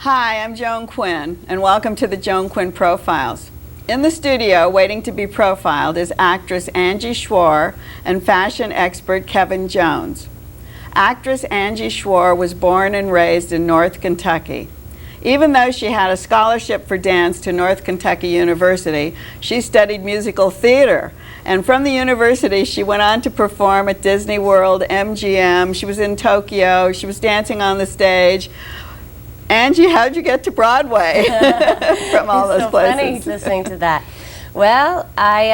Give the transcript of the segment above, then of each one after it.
Hi, I'm Joan Quinn, and welcome to the Joan Quinn Profiles. In the studio, waiting to be profiled, is actress Angie Schworer and fashion expert Kevin Jones. Actress Angie Schworer was born and raised in North Kentucky. Even though she had a scholarship for dance to North Kentucky University, she studied musical theater. And from the university, she went on to perform at Disney World, MGM. She was in Tokyo. She was dancing on the stage. Angie, how'd you get to Broadway from all those places? It's so funny listening to that. Well, I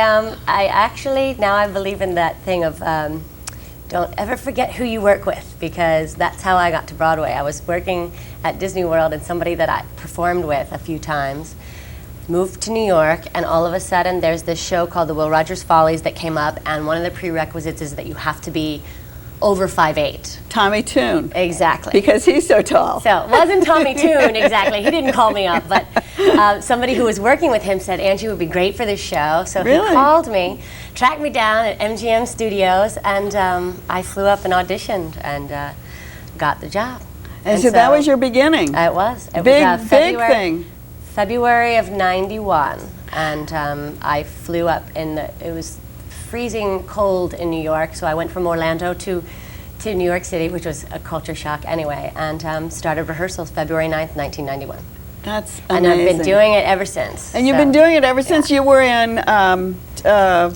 actually, now I believe in that thing of don't ever forget who you work with, because that's how I got to Broadway. I was working at Disney World, and somebody that I performed with a few times moved to New York, and all of a sudden there's this show called the Will Rogers Follies that came up, and one of the prerequisites is that you have to be over 5'8". Tommy Tune. Exactly. Because he's so tall. So it wasn't Tommy Tune, exactly. He didn't call me up, but somebody who was working with him said Angie would be great for this show. So Really? he called me, tracked me down at MGM Studios, and I flew up and auditioned and got the job. And so that was your beginning. It was. It Big, was big thing. February of '91, and I flew up it was freezing cold in New York, so I went from Orlando to New York City, which was a culture shock anyway, and started rehearsals February 9th, 1991. That's amazing. And I've been doing it ever since. And you've been doing it ever since. You were in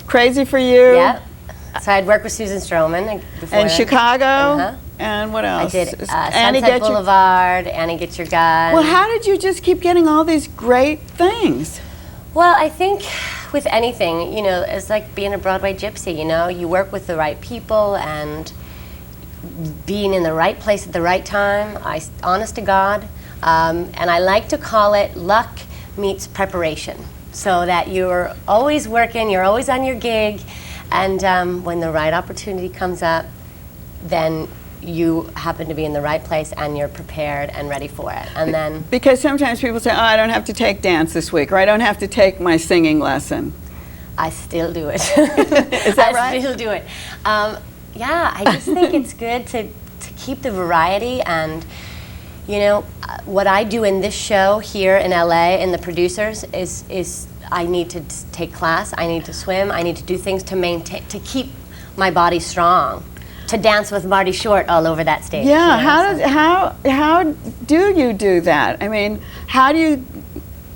Crazy for You. Yep. So I'd worked with Susan Stroman before. And Chicago. Uh-huh. And what else? I did Sunset Boulevard, Annie Get Your Gun. Well, how did you just keep getting all these great things? Well, I think with anything, you know, it's like being a Broadway gypsy, you know. You work with the right people and being in the right place at the right time, honest to God. And I like to call it luck meets preparation, so that you're always working, you're always on your gig, and when the right opportunity comes up, then you happen to be in the right place and you're prepared and ready for it. And then because sometimes people say, oh, I don't have to take dance this week, or I don't have to take my singing lesson. I still do it. Is that right? I still do it. Yeah, I just think it's good to keep the variety. And you know, what I do in this show here in LA and the producers is I need to take class, I need to swim, I need to do things to keep my body strong, to dance with Marty Short all over that stage. Yeah, you know, how do you do that? I mean, how do you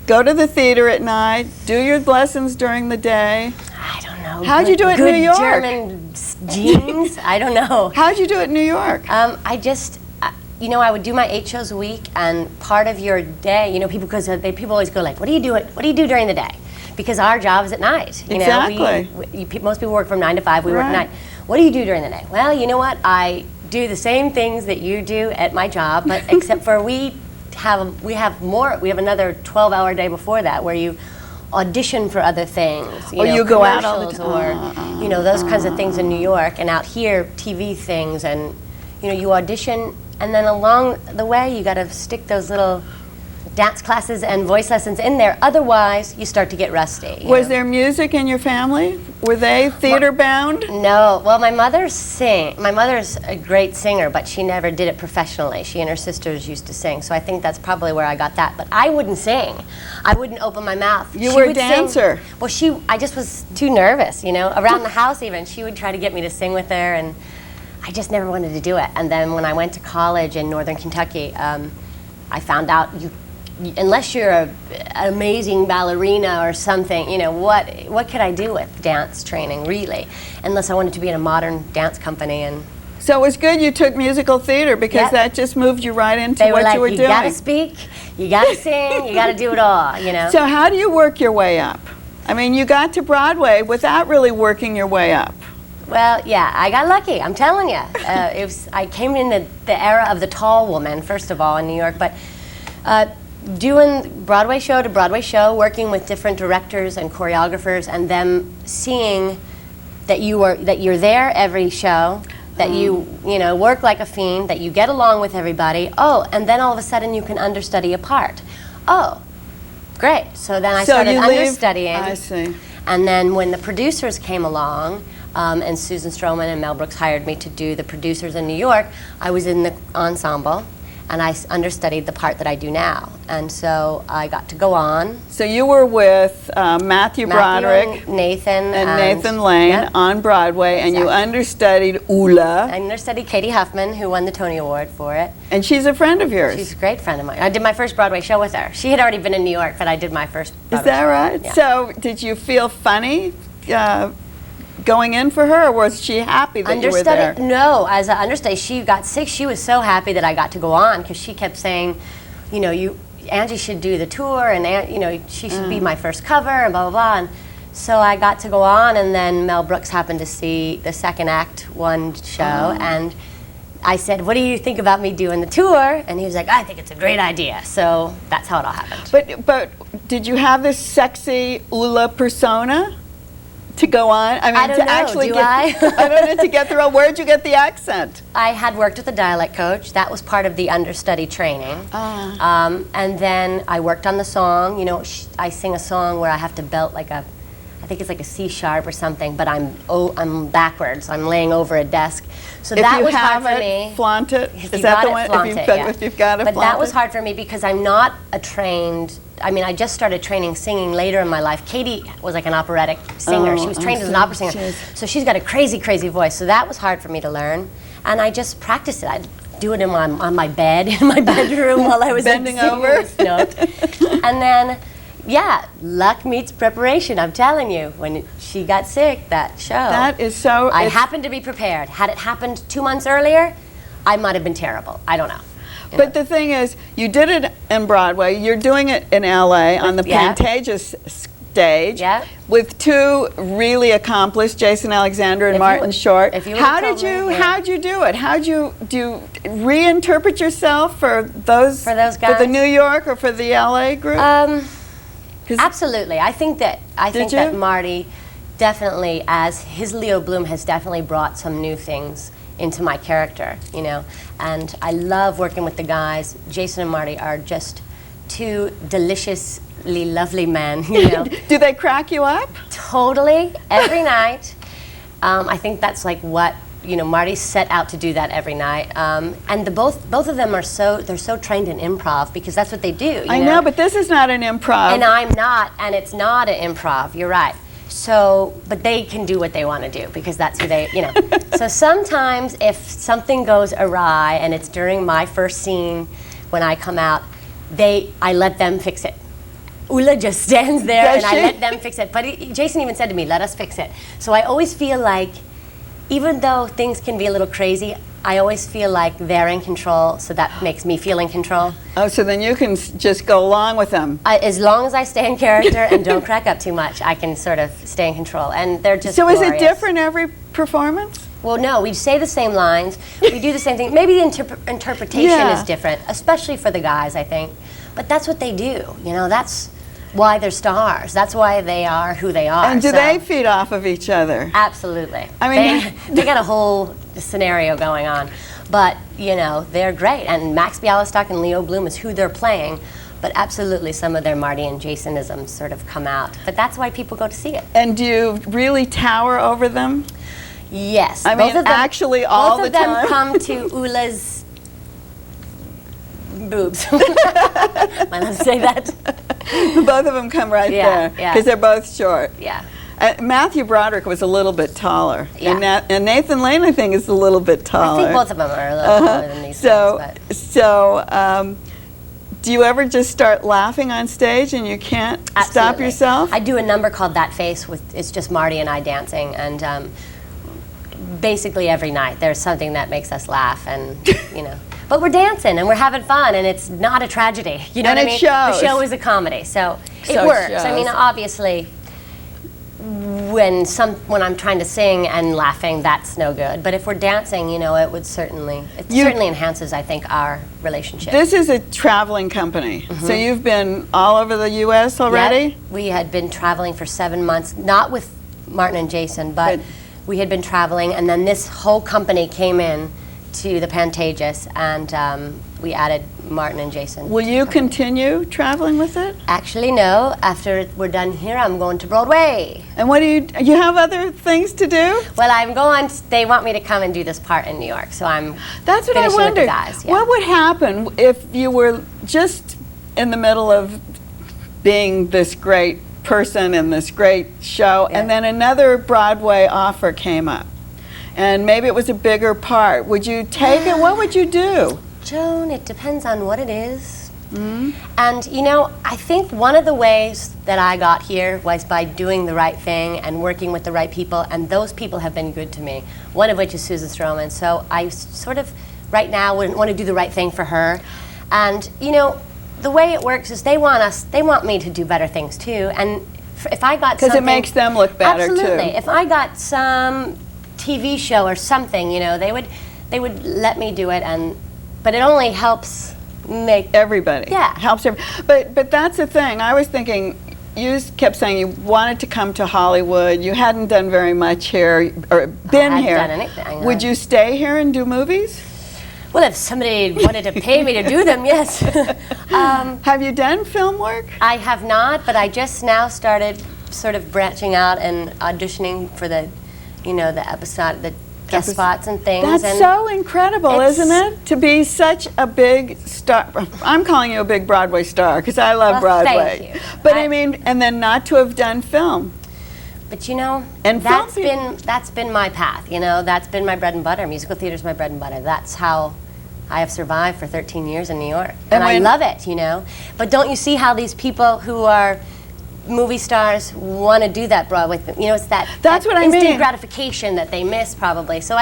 go to the theater at night, do your lessons during the day? I don't know. How'd you do it in New York? German jeans? I don't know. How'd you do it in New York? I just, you know, I would do my 8 shows a week, and part of your day, you know, people always go like, what do you do during the day? Because our job is at night. You Exactly. know, most people work from 9 to 5. We work at night. What do you do during the day? Well, you know what? I do the same things that you do at my job, but except for we have another 12-hour day before that where you audition for other things. You know, you go out all the commercials, or you know, those kinds of things in New York, and out here TV things, and you know, you audition, and then along the way you got to stick those little dance classes and voice lessons in there, otherwise you start to get rusty. Was there music in your family? Were they theater bound? No. Well, my mother's a great singer, but she never did it professionally. She and her sisters used to sing, so I think that's probably where I got that. But I wouldn't sing. I wouldn't open my mouth. You were a dancer. Well, I just was too nervous, you know. Around the house even, she would try to get me to sing with her, and I just never wanted to do it. And then when I went to college in Northern Kentucky, I found out unless you're an amazing ballerina or something, you know, what could I do with dance training, really? Unless I wanted to be in a modern dance company. And so it was good you took musical theater, because that just moved you right into what you were doing. You gotta speak, you gotta sing, you gotta do it all, you know. So how do you work your way up? I mean, you got to Broadway without really working your way up. Well, yeah, I got lucky, I'm telling you. I came in the era of the tall woman, first of all, in New York, but doing Broadway show to Broadway show, working with different directors and choreographers, and them seeing that you're there every show, that you know, work like a fiend, that you get along with everybody. Oh, and then all of a sudden you can understudy a part. Oh, great. So then I started understudying. I see. And then when the producers came along, and Susan Stroman and Mel Brooks hired me to do the producers in New York, I was in the ensemble. and I understudied the part that I do now. And so I got to go on. So you were with Matthew Broderick and Nathan and Nathan Lane yep. on Broadway, and you Exactly. understudied Ula. I understudied Katie Huffman, who won the Tony Award for it. And she's a friend of yours. She's a great friend of mine. I did my first Broadway show with her. She had already been in New York, but I did my first Broadway Is that show. right? Yeah. So did you feel funny going in for her, or was she happy that you were there? No, as an understudy, she got sick. She was so happy that I got to go on because she kept saying, you know, Angie should do the tour, and you know, she should be my first cover, and blah blah blah. And so I got to go on, and then Mel Brooks happened to see the second act one show, and I said, "What do you think about me doing the tour?" And he was like, "I think it's a great idea." So that's how it all happened. But did you have this sexy Ula persona to go on? I mean, I don't to know, actually do get, I? I don't know, to get the role. Where'd you get the accent? I had worked with a dialect coach. That was part of the understudy training. And then I worked on the song. You know, I sing a song where I have to belt like I think it's like a C sharp or something, but I'm backwards. I'm laying over a desk. So that was hard for me. Flaunt it. If Is you that got the it, one? flaunt it, yeah. If you've got it, But flaunt that was it? hard for me because I'm not a trained. I mean, I just started training singing later in my life. Katie was like an operatic singer. She was trained as an opera singer. So she's got a crazy, crazy voice. So that was hard for me to learn. And I just practiced it. I'd do it on my bed, in my bedroom while I was Bending singing over. this note. And then, yeah, luck meets preparation, I'm telling you. When she got sick, that show. That is so. I happened to be prepared. Had it happened 2 months earlier, I might have been terrible. I don't know. But the thing is, you did it in Broadway. You're doing it in LA on the Yeah. Pantages stage Yeah. with two really accomplished, Jason Alexander and If you Martin would- Short. if you would've How'd told you me, yeah. how'd you do it? How'd you reinterpret yourself for those For those for the guys? New York or for the LA group? 'Cause- Absolutely. I think that Did that you? Marty definitely, as his Leo Bloom, has definitely brought some new things into my character, you know. And I love working with the guys. Jason and Marty are just two deliciously lovely men, you know. Do they crack you up? Totally, every night. I think that's like what, you know, Marty set out to do that every night. And both of them are they're so trained in improv because that's what they do. You I know, but this is not an improv. And I'm not, and it's not an improv, you're right. So, but they can do what they want to do because that's who they, you know. So sometimes if something goes awry and it's during my first scene when I come out, I let them fix it. Ula just stands there Does and she? I let them fix it. But Jason even said to me, let us fix it. So I always feel like, even though things can be a little crazy, I always feel like they're in control, so that makes me feel in control. Oh, so then you can just go along with them. As long as I stay in character and don't crack up too much, I can sort of stay in control. And they're just So is it glorious. different every performance? Well, no, we say the same lines. We do the same thing. Maybe the interpretation Yeah. is different, especially for the guys, I think. But that's what they do. You know, that's why they're stars. That's why they are who they are. And do So- they feed off of each other? Absolutely. I mean, they got a whole scenario going on. But, you know, they're great. And Max Bialystock and Leo Bloom is who they're playing. But absolutely some of their Marty and Jasonisms sort of come out. But that's why people go to see it. And do you really tower over them? Yes. I mean, actually all both the of time? them come to Ula's boobs. Am I allowed to say that? Both of them come right Yeah, there yeah. because they're both short. Yeah. Matthew Broderick was a little bit taller, Yeah. and Nathan Lane, I think, is a little bit I taller. think both of them are a little taller than these guys. But So, do you ever just start laughing on stage and you can't stop Absolutely. yourself? I do a number called That Face it's just Marty and I dancing, and basically every night there's something that makes us laugh, and you know. But we're dancing and we're having fun, and it's not a tragedy. You know And what I it mean? shows. The show is a comedy, so it So it works. I mean, shows. obviously, when I'm trying to sing and laughing, that's no good. But if we're dancing, you know, it certainly enhances, I think, our relationship. This is a traveling company, so you've been all over the U.S. already? Yep. We had been traveling for 7 months, not with Martin and Jason, but Good. we had been traveling, and then this whole company came in to the Pantages, and we added Martin and Jason. Will you continue traveling with it? Actually, no. After we're done here, I'm going to Broadway. And what do you have other things to do? Well, I'm going. They want me to come and do this part in New York, so I'm. That's what I finishing with the wondered. guys, yeah. What would happen if you were just in the middle of being this great person in this great show, Yeah. and then another Broadway offer came up, and maybe it was a bigger part? Would you take it? What would you do? Joan, it depends on what it is. And you know, I think one of the ways that I got here was by doing the right thing and working with the right people, and those people have been good to me, one of which is Susan Stroman. So I sort of, right now, want to do the right thing for her. And you know, the way it works is they want me to do better things too. And if I got Because it makes them look better absolutely. too. If I got some TV show or something, you know, they would let me do it, but it only helps make Everybody. Yeah. Helps but that's the thing. I was thinking, you kept saying you wanted to come to Hollywood. You hadn't done very much here, or been hadn't here. done anything, Would no. you stay here and do movies? Well, if somebody wanted to pay me to do them, yes. Have you done film work? I have not, but I just now started sort of branching out and auditioning for the episode, the guest spots and things. That's and so incredible, it's- isn't it? To be such a big star. I'm calling you a big Broadway star because I love Well, Broadway. thank you. But I mean, and then not to have done film. But you know, And that's film been my path. You know, that's been my bread and butter. Musical theater's my bread and butter. That's how I have survived for 13 years in New York, and I love it. You know, but don't you see how these people who are movie stars want to do that Broadway thing? You know, it's that's what I instant mean. gratification that they miss probably. So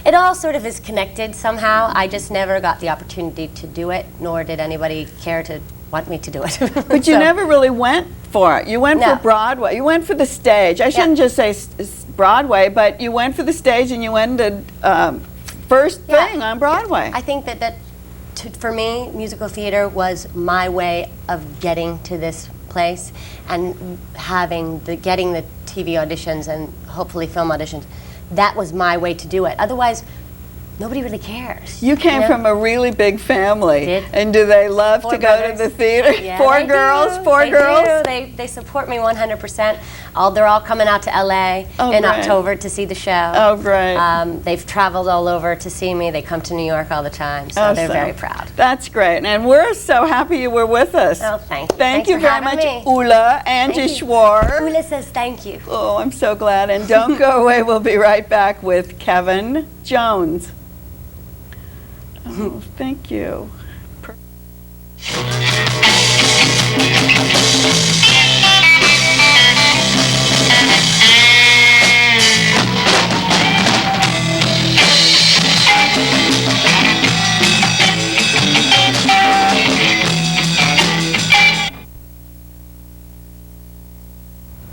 it all sort of is connected somehow. I just never got the opportunity to do it, nor did anybody care to want me to do it. But you never really went for it. You went No. for Broadway. You went for the stage. I shouldn't just say Broadway, but you went for the stage and you went to first Yeah. thing on Broadway. I think that for me, musical theater was my way of getting to this place and getting the TV auditions and hopefully film auditions. That was my way to do it. Otherwise, nobody really cares. You came from a really big family. Did. And do they love Four to go brothers. to the theater? Yeah, Four they girls? do. Four They girls? do. They support me 100%. They're all coming out to LA Oh, in great. October to see the show. Oh, great. They've traveled all over to see me. They come to New York all the time, so they're very proud. That's great. And we're so happy you were with us. Oh, thank you. Thank Thanks you for very having much, me. Ula, Angie Thank you. Schworer. Ula says thank you. Oh, I'm so glad. And don't go away. We'll be right back with Kevin Jones. Oh, thank you.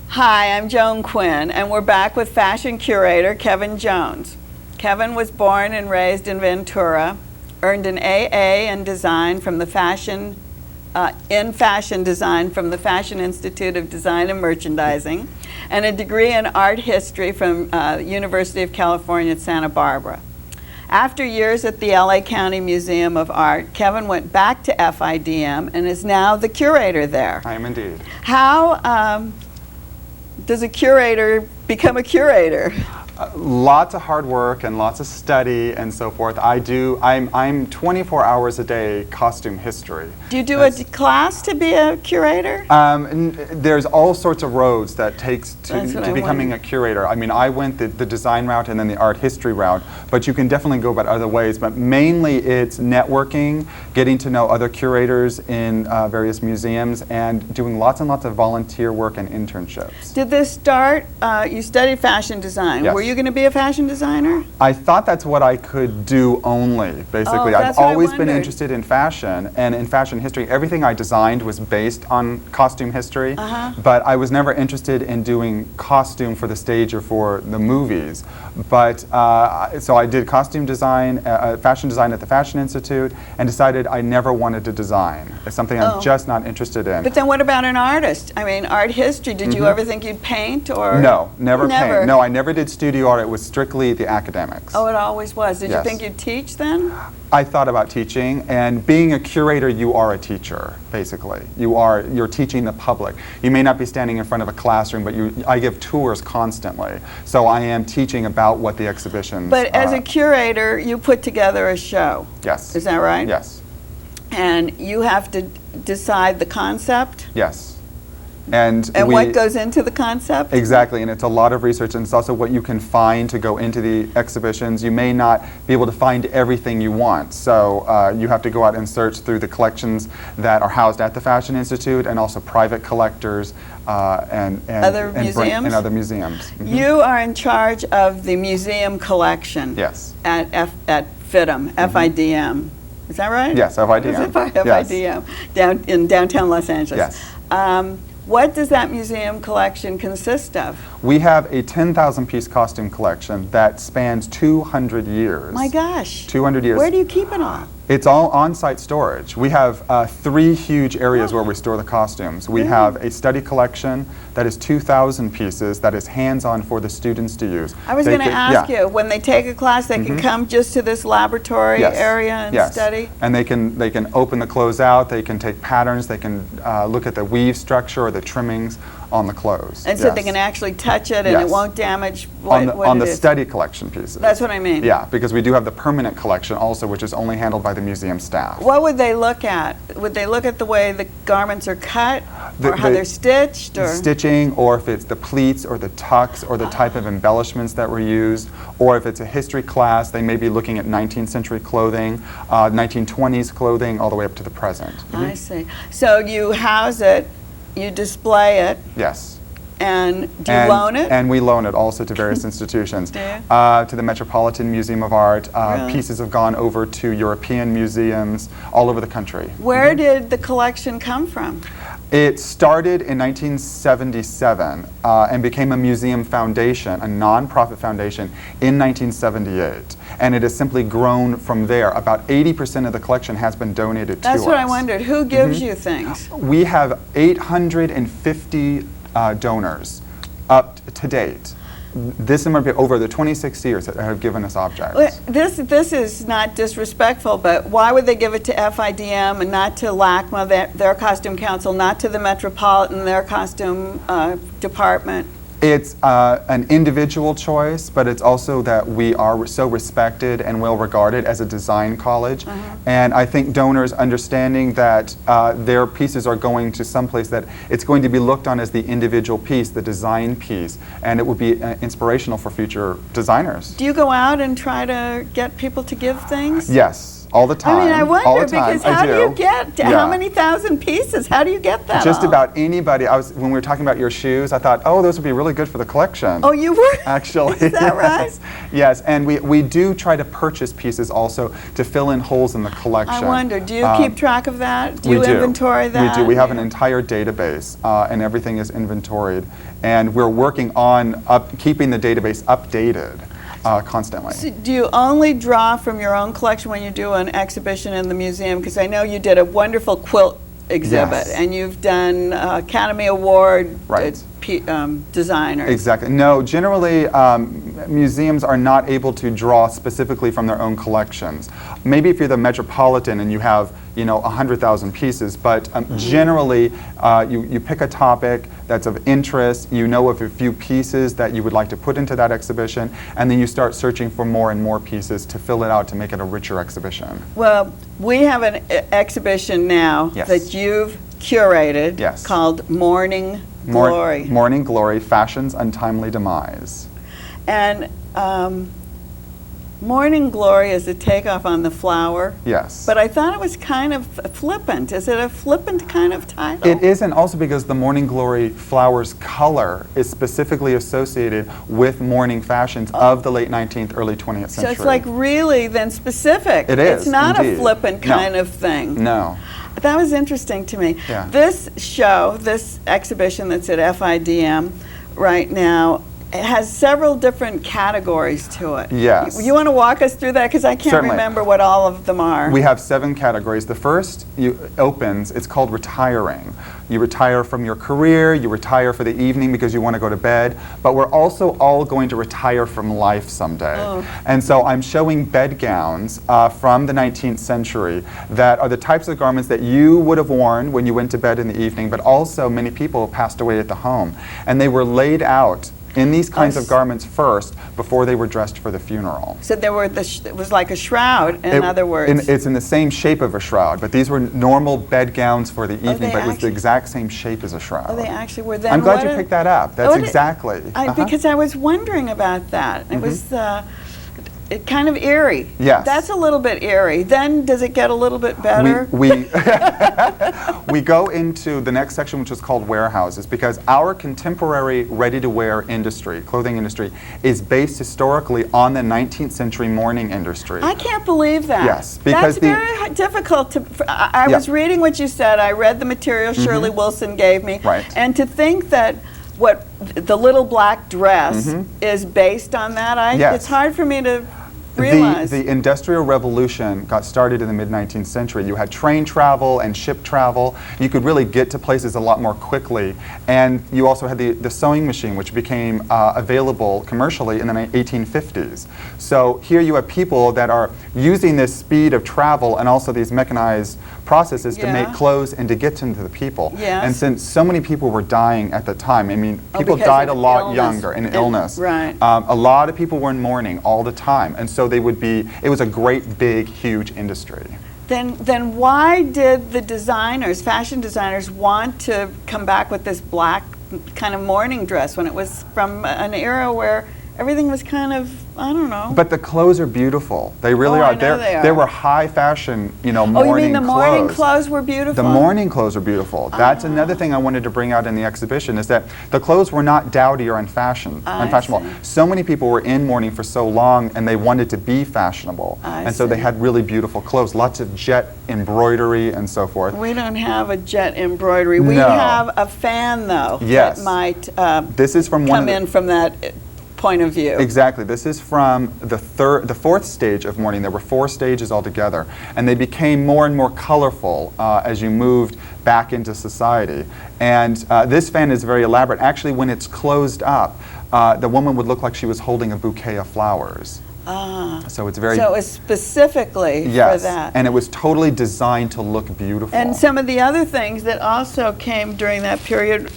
Hi, I'm Joan Quinn, and we're back with fashion curator Kevin Jones. Kevin was born and raised in Ventura, earned an AA in design from the fashion design from the Fashion Institute of Design and Merchandising, and a degree in art history from University of California at Santa Barbara. After years at the LA County Museum of Art, Kevin went back to FIDM and is now the curator there. I am indeed. How does a curator become a curator? Lots of hard work and lots of study and so forth. I'm 24 hours a day costume history. Do you do a class to be a curator? There's all sorts of roads that takes That's what I to becoming wondered. a curator. I mean, I went the design route and then the art history route, but you can definitely go about other ways. But mainly it's networking, getting to know other curators in various museums, and doing lots and lots of volunteer work and internships. Did this start, you studied fashion design. Yes. Were you going to be a fashion designer? I thought that's what I could do only, basically. Oh, I've that's what I always been wondered. interested in fashion and in fashion history. Everything I designed was based on costume history, but I was never interested in doing costume for the stage or for the movies. But so I did costume design, fashion design at the Fashion Institute, and decided I never wanted to design. It's something I'm just not interested in. But then what about an artist? I mean, art history, did you ever think you'd paint or? No, never paint. No, I never did studio studio art, it was strictly the academics. Oh, it always was. Did you Yes. think you'd teach then? I thought about teaching, and being a curator, you are a teacher, basically. You're teaching the public. You may not be standing in front of a classroom, but I give tours constantly. So I am teaching about what the exhibitions But as a curator, you put together a show. Yes. Is that right? Yes. And you have to decide the concept? Yes. And what goes into the concept? Exactly, and it's a lot of research, and it's also what you can find to go into the exhibitions. You may not be able to find everything you want, so you have to go out and search through the collections that are housed at the Fashion Institute, and also private collectors and other museums? And other museums. Mhm. You are in charge of the museum collection. Yes. At FIDM, FIDM. Is that right? Yes, FIDM. FIDM, in downtown Los Angeles. Yes. What does that museum collection consist of? We have a 10,000-piece costume collection that spans 200 years. My gosh. 200 years. Where do you keep it all? It's all on-site storage. We have 3 huge areas where we store the costumes. We have a study collection that is 2,000 pieces that is hands-on for the students to use. I was going to ask you, when they take a class, they can come just to this laboratory area and study? And they can open the clothes out, they can take patterns, they can look at the weave structure or the trimmings on the clothes. And so they can actually touch it and it won't damage what it is? On the study collection pieces. That's what I mean. Yeah, because we do have the permanent collection also, which is only handled by the museum staff. What would they look at? Would they look at the way the garments are cut, or how they're stitched, or stitching, or if it's the pleats or the tucks or the type of embellishments that were used, or if it's a history class, they may be looking at 19th century clothing, 1920s clothing, all the way up to the present. I see. So you house it, you display it. Yes. And do you loan it? And we loan it also to various institutions. Do you? To the Metropolitan Museum of Art. Really? Pieces have gone over to European museums all over the country. Where did the collection come from? It started in 1977 and became a museum foundation, a non-profit foundation, in 1978. And it has simply grown from there. About 80% of the collection has been donated to us. That's what I wondered. Who gives you things? We have 850 donors up to date. This number over the 26 years that have given us objects. This is not disrespectful, but why would they give it to FIDM and not to LACMA, their costume council, not to the Metropolitan, their costume department? It's an individual choice, but it's also that we are so respected and well regarded as a design college. And I think donors understanding that their pieces are going to someplace that it's going to be looked on as the individual piece, the design piece, and it would be inspirational for future designers. Do you go out and try to get people to give things? Yes. All the time. I mean, I wonder, all the time. because how do you get, how many thousand pieces? How do you get that Just all? about anybody. When we were talking about your shoes, I thought, oh, those would be really good for the collection. Oh, you were? Actually. Is that right? Yes, and we do try to purchase pieces also to fill in holes in the collection. I wonder, do you keep track of that? Do you we inventory that? We do. We have an entire database, and everything is inventoried. And we're working on keeping the database updated. Constantly. So do you only draw from your own collection when you do an exhibition in the museum? Because I know you did a wonderful quilt exhibit, and you've done Academy Award designer. Exactly. No, generally museums are not able to draw specifically from their own collections. Maybe if you're the Metropolitan and you have 100,000 pieces, but generally you pick a topic that's of interest, you know of a few pieces that you would like to put into that exhibition, and then you start searching for more and more pieces to fill it out to make it a richer exhibition. Well, we have an exhibition now that you've curated called Morning Glory. Morning Glory, Fashion's Untimely Demise. And Morning Glory is a takeoff on the flower. Yes. But I thought it was kind of flippant. Is it a flippant kind of title? It is, and also because the Morning Glory flower's color is specifically associated with morning fashions of the late 19th, early 20th century. So it's like really then specific. It is, It's not indeed. a flippant kind of thing. No. That was interesting to me. Yeah. This show, this exhibition that's at FIDM right now, it has several different categories to it. Yes. You want to walk us through that? Because I can't Certainly. remember what all of them are. We have 7 categories. The first opens, it's called retiring. You retire from your career, you retire for the evening because you want to go to bed, but we're also all going to retire from life someday. Oh. And so I'm showing bed gowns from the 19th century that are the types of garments that you would have worn when you went to bed in the evening, but also many people passed away at the home. And they were laid out in these kinds of garments first before they were dressed for the funeral. So there were it was like a shroud, in other words. It's in the same shape of a shroud, but these were normal bed gowns for the evening, they but it was the actually- exact same shape as a shroud. Oh, they actually were. Then I'm glad what you did- picked that up. That's what did- exactly. Because I was wondering about that. It was it kind of eerie. Yes. That's a little bit eerie. Then does it get a little bit better? We go into the next section, which is called warehouses, because our contemporary ready-to-wear industry, clothing industry, is based historically on the 19th century mourning industry. I can't believe that. Yes, because that's very difficult to. I Yeah. was reading what you said. I read the material Shirley Wilson gave me, Right. and to think that what the little black dress is based on that, Yes. it's hard for me to realize. The Industrial Revolution got started in the mid-19th century. You had train travel and ship travel. You could really get to places a lot more quickly. And you also had the sewing machine, which became available commercially in the 1850s. So here you have people that are using this speed of travel and also these mechanized processes to make clothes and to get them to the people. Yes. And since so many people were dying at the time, I mean, people because died a of lot illness. younger in illness. Right. A lot of people were in mourning all the time, and so it was a great, big, huge industry. Then why did the designers, fashion designers, want to come back with this black kind of mourning dress when it was from an era where everything was kind of, I don't know. But the clothes are beautiful. They really Oh, are. I know they are. They were high fashion, mourning Oh, you mean the mourning clothes. clothes were beautiful? The mourning clothes are beautiful. That's another thing I wanted to bring out in the exhibition, is that the clothes were not dowdy or unfashionable. see. So many people were in mourning for so long and they wanted to be fashionable. And so they see. had really beautiful clothes, lots of jet embroidery and so forth. We don't have a jet embroidery. We No. have a fan, though, Yes. that might This is from one come of the, in from that point of view. Exactly. This is from the 4th stage of mourning. There were 4 stages altogether, and they became more and more colorful as you moved back into society. And this fan is very elaborate. Actually, when it's closed up, the woman would look like she was holding a bouquet of flowers. So it's very So it was specifically yes, for that. and it was totally designed to look beautiful. And some of the other things that also came during that period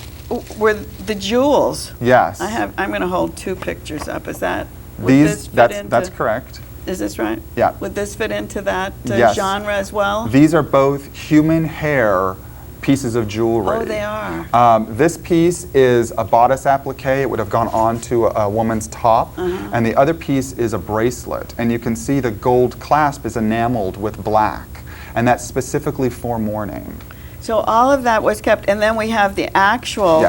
were the jewels. Yes. I'm going to hold 2 pictures up. Is that would this fit that's into- correct. Is this right? Yeah. Would this fit into that Yes. genre as well? These are both human hair pieces of jewelry. Oh, they are. This piece is a bodice applique. It would have gone on to a woman's top. And the other piece is a bracelet. And you can see the gold clasp is enameled with black. And that's specifically for mourning. So all of that was kept, and then we have the actual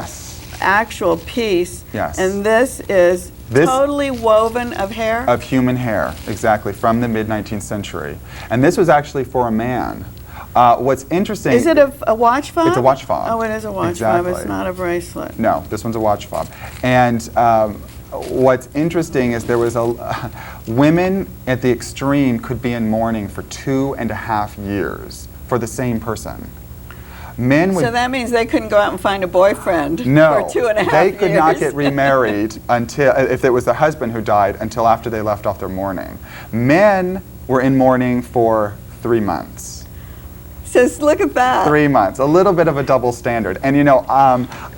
piece. Yes. And this is This- totally woven of hair. Of human hair, exactly, from the mid-19th century. And this was actually for a man. What's interesting... Is it a watch fob? It's a watch fob. Oh, it is a watch fob. Exactly. It's not a bracelet. No, this one's a watch fob. And what's interesting is there was women at the extreme could be in mourning for 2.5 years for the same person. Men would So that means they couldn't go out and find a boyfriend no, for 2.5 years. they could not get remarried until, if it was the husband who died, until after they left off their mourning. Men were in mourning for 3 months. Just look at that. 3 months, a little bit of a double standard. And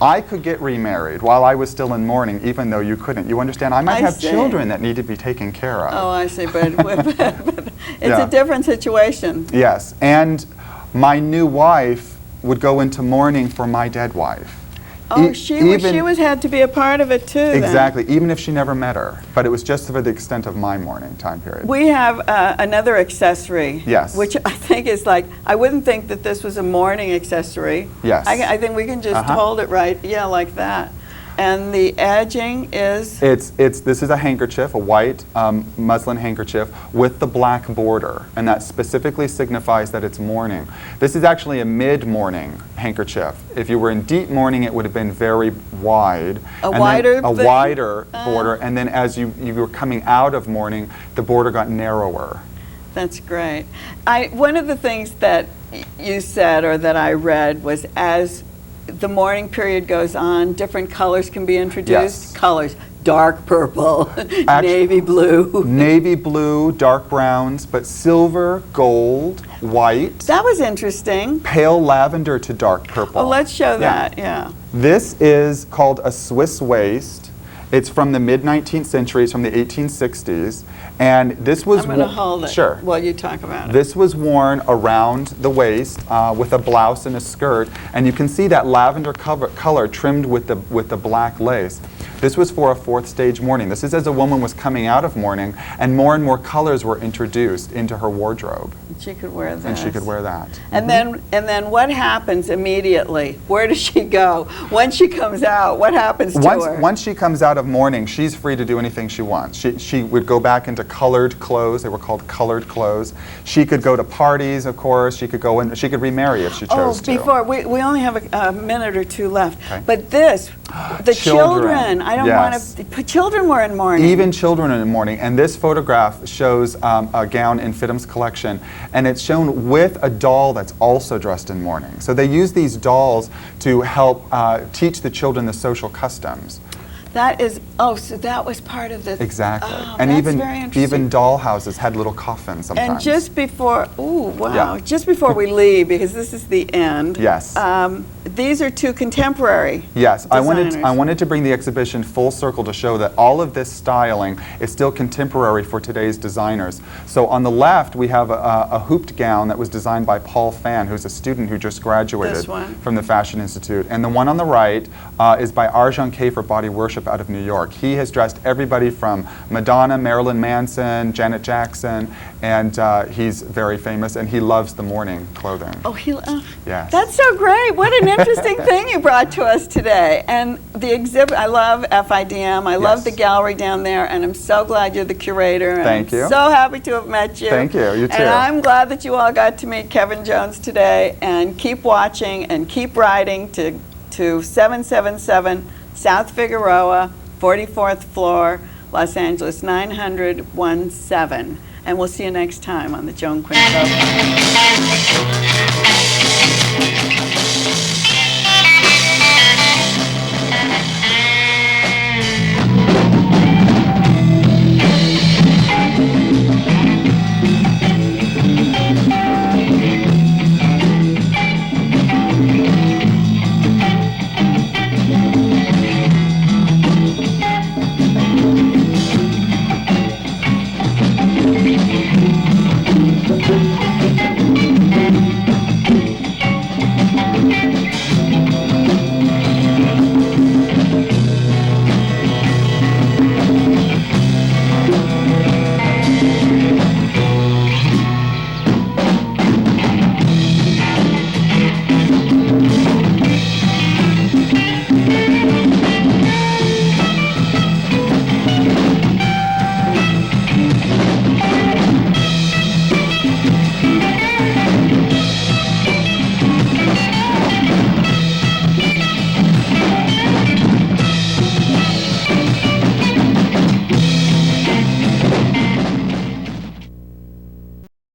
I could get remarried while I was still in mourning, even though you couldn't. You understand? I might have see. children that need to be taken care of. Oh, I see, but it's Yeah. a different situation. Yes, and my new wife would go into mourning for my dead wife. Oh, she had to be a part of it too. then. Exactly, even if she never met her. But it was just for the extent of my mourning time period. We have another accessory. Yes. Which I think is like, I wouldn't think that this was a mourning accessory. Yes. I think we can just hold it right, yeah, like that. And the edging is? This is a handkerchief, a white muslin handkerchief with the black border, and that specifically signifies that it's mourning. This is actually a mid-mourning handkerchief. If you were in deep mourning, it would have been very wide. A wider thing? Wider border, and then as you were coming out of mourning, the border got narrower. That's great. One of the things that you said, or that I read, was as the mourning period goes on, different colors can be introduced. Yes. Colors, dark purple, navy blue. Navy blue, dark browns, but silver, gold, white. That was interesting. Pale lavender to dark purple. Oh, let's show that, yeah. This is called a Swiss waist. It's from the mid-19th century, it's from the 1860s, and this was... I'm going to hold it sure. while you talk about it. This was worn around the waist with a blouse and a skirt, and you can see that lavender color trimmed with the black lace. This was for a fourth stage mourning. This is as a woman was coming out of mourning, and more colors were introduced into her wardrobe. And she could wear that. And she could wear that. And then what happens immediately? Where does she go? Once she comes out, what happens to her? Once she comes out of mourning, she's free to do anything she wants. She would go back into colored clothes. They were called colored clothes. She could go to parties, of course. She could go in. She could remarry if she chose to. Before we only have a minute or two left. Okay. But this, the children. I don't Yes. want to. Children were in mourning. Even children are in mourning. And this photograph shows a gown in Fidham's collection, and it's shown with a doll that's also dressed in mourning. So they use these dolls to help teach the children the social customs. That is, so that was part of the... Exactly. Oh, and that's very interesting. even doll houses had little coffins sometimes. And just before, Yeah. just before we leave, because this is the end. Yes. These are two contemporary Yes, designers. I wanted to bring the exhibition full circle to show that all of this styling is still contemporary for today's designers. So on the left, we have a hooped gown that was designed by Paul Fan, who's a student who just graduated This one? from the Fashion Institute. And the one on the right is by Arjan K for Body Worship out of New York. He has dressed everybody from Madonna, Marilyn Manson, Janet Jackson, and he's very famous, and he loves the mourning clothing. Oh, Yes. That's so great. What an interesting thing you brought to us today. And the exhibit, I love FIDM. I love the gallery down there, and I'm so glad you're the curator. And Thank you. I'm so happy to have met you. Thank you. You too. And I'm glad that you all got to meet Kevin Jones today. And keep watching and keep writing to 777 South Figueroa, 44th floor, Los Angeles 90017. And we'll see you next time on the Joan Quinn Program.